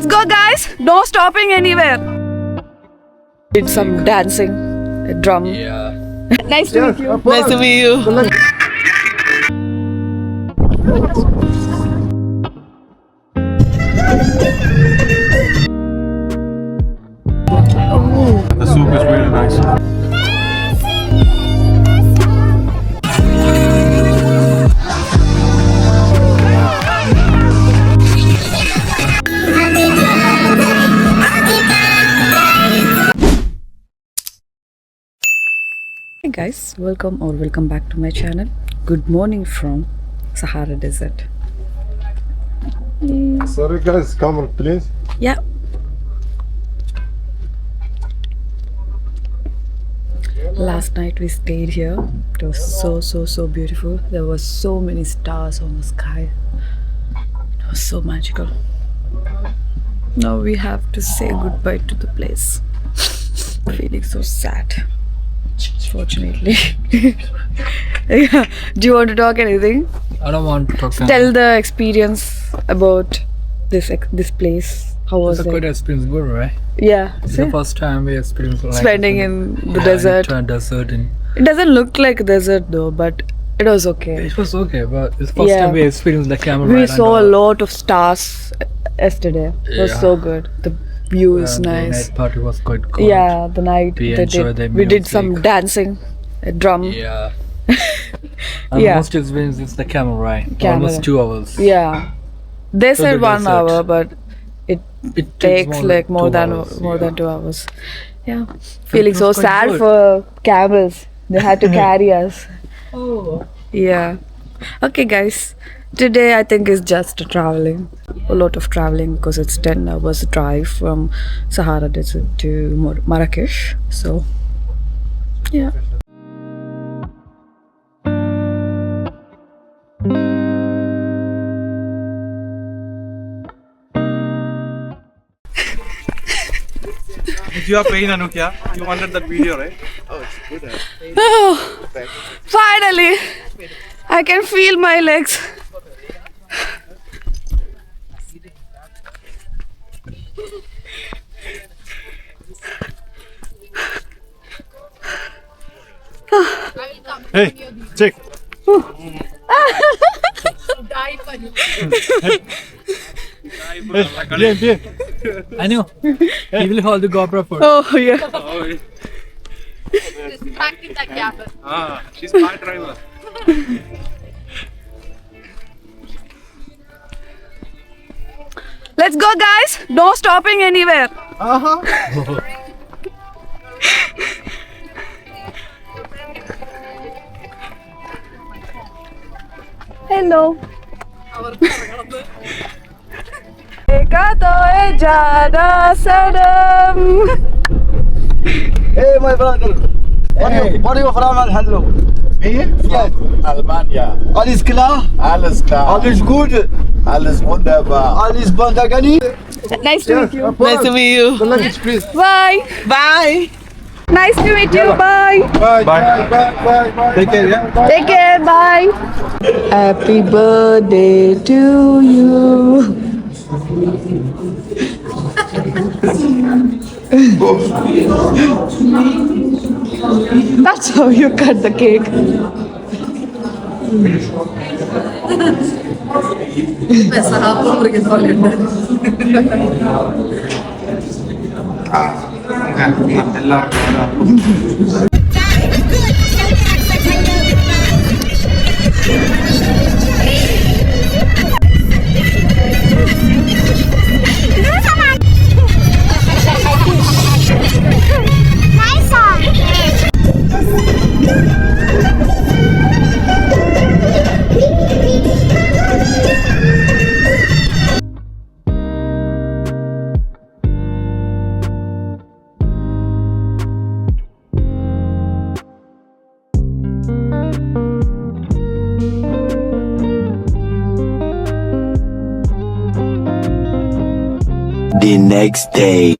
go, guys. No stopping anywhere. Did some dancing, a drum. Yeah. Nice to meet you. Nice to meet you. The soup is really nice. Hey guys, welcome back to my channel. Good morning from Sahara Desert. Sorry guys, Camel please. Yeah. Last night we stayed here. It was so beautiful. There were so many stars on the sky. It was so magical. Now we have to say goodbye to the place. Feeling so sad. Fortunately. Yeah. Do you want to talk anything? I don't want to talk. Tell the experience about this place. How was It's a good it? experience, good, right? Yeah. It's See? the first time we experienced like Spending in the desert. In a desert. And It doesn't look like a desert though, but it was okay. it was okay, but it's the first Yeah. time we experienced the camel We ride. saw a lot of stars yesterday. It was Yeah. so good. The view is The nice. night party was quite good. Yeah, the night We they enjoyed the we did some music. dancing, a drum. Yeah. And Yeah. most experience is the camel ride. Camel. Almost 2 hours. Yeah. They To said the 1 desert. hour, but It takes like more 2 than hours, more yeah. than 2 hours. Yeah. Feeling was so quite sad good. for camels. They had to carry us. Oh. Yeah. Okay, guys. Today I think is just traveling. A lot of traveling because it's 10 hours drive from Sahara Desert to Marrakech. So, yeah. You are paying Anukia. You wanted that video, right? Oh, finally, I can feel my legs. Hey, check. Bien. I know. He will hold the GoPro for. Oh, yeah. She's my driver. Let's go, guys. No stopping anywhere. Hello. Dekha to hai jada sanam. Hey, my brother. What are you from? Hello. Me? Yes. Almanya. Alles klar? Alles klar. Alles gut? Alles wunderbar. Alles Bandagani? Nice to meet you. Nice to meet you. Luggage, please. Bye. Bye. Nice to meet you. Bye. Bye. Take care, yeah? Take care. Bye. Happy birthday to you. That's how you cut the cake. The next day.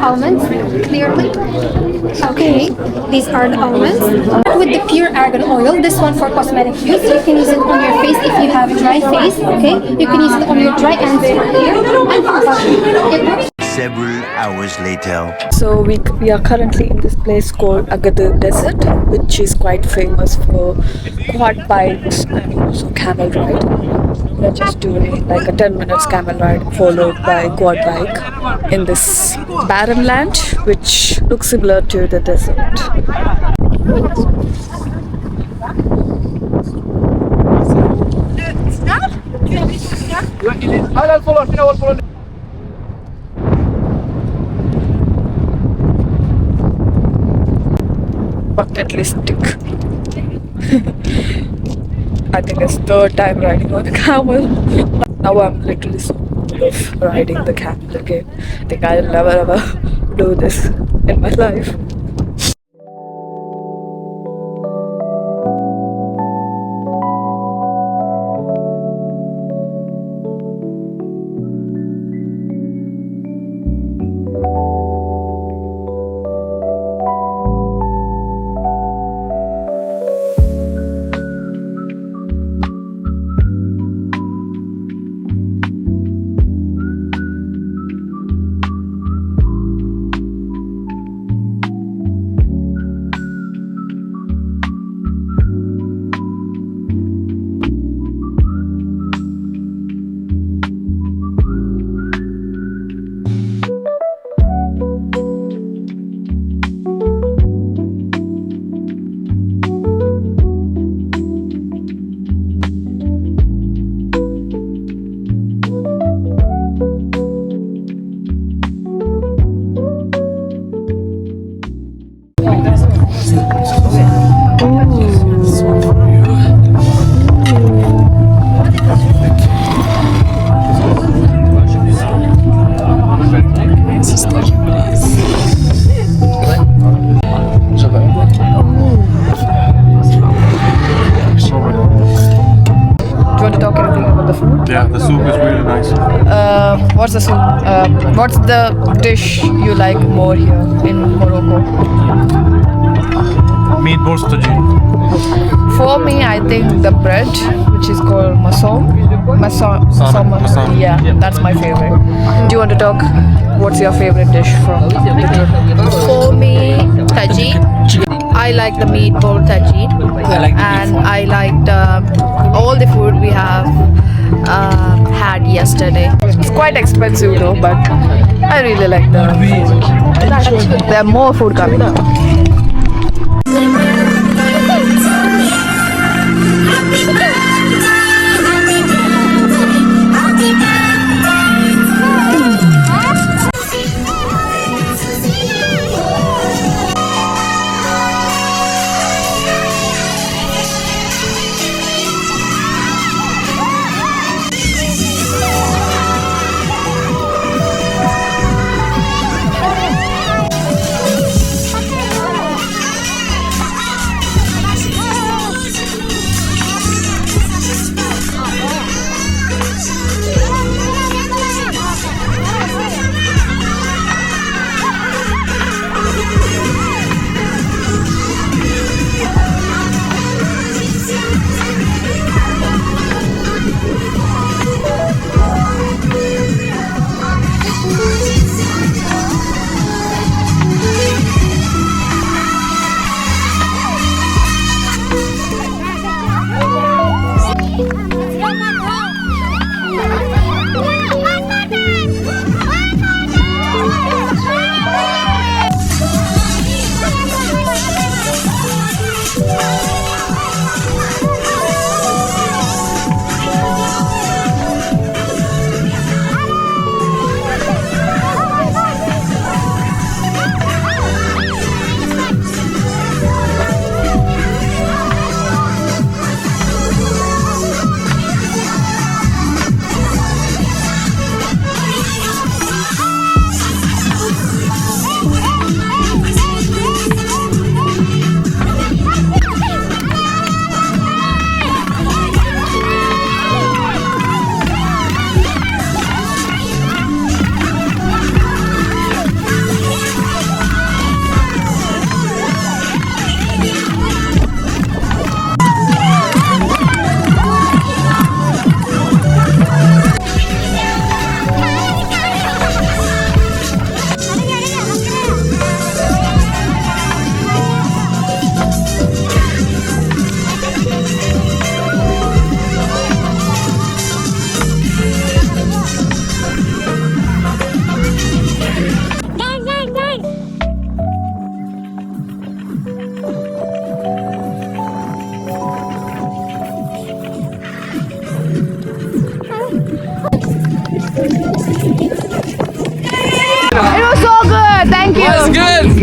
almonds clearly. Okay, these are the almonds. With the pure argan oil, this one for cosmetic use. You can use it on your face if you have dry face. Okay, you can use it on your dry ends here and for body. Several hours later. So we are currently in this place called Agafay Desert, which is quite famous for quad bikes and also camel ride. We are just doing like a 10 minutes camel ride followed by quad bike in this barren land, which looks similar to the desert. Bucket list tick. I think it's third time riding on a camel. Now I'm literally so bored of riding the camel again. I think I'll never ever do this in my life. Yeah, the soup is really nice. What's the soup? What's the dish you like more here in Morocco? Meatballs tagine. For me, I think the bread, which is called masom. Masom. Yeah, that's my favorite. Do you want to talk? What's your favorite dish from the trip? For me, Tagine. I like the meatball Tagine. And I liked all the food we have had yesterday. It's quite expensive though, but I really like the food. There are more food coming up.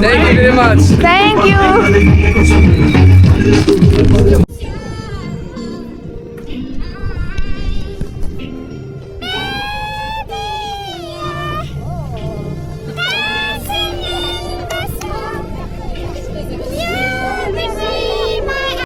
Thank you very much. Thank you.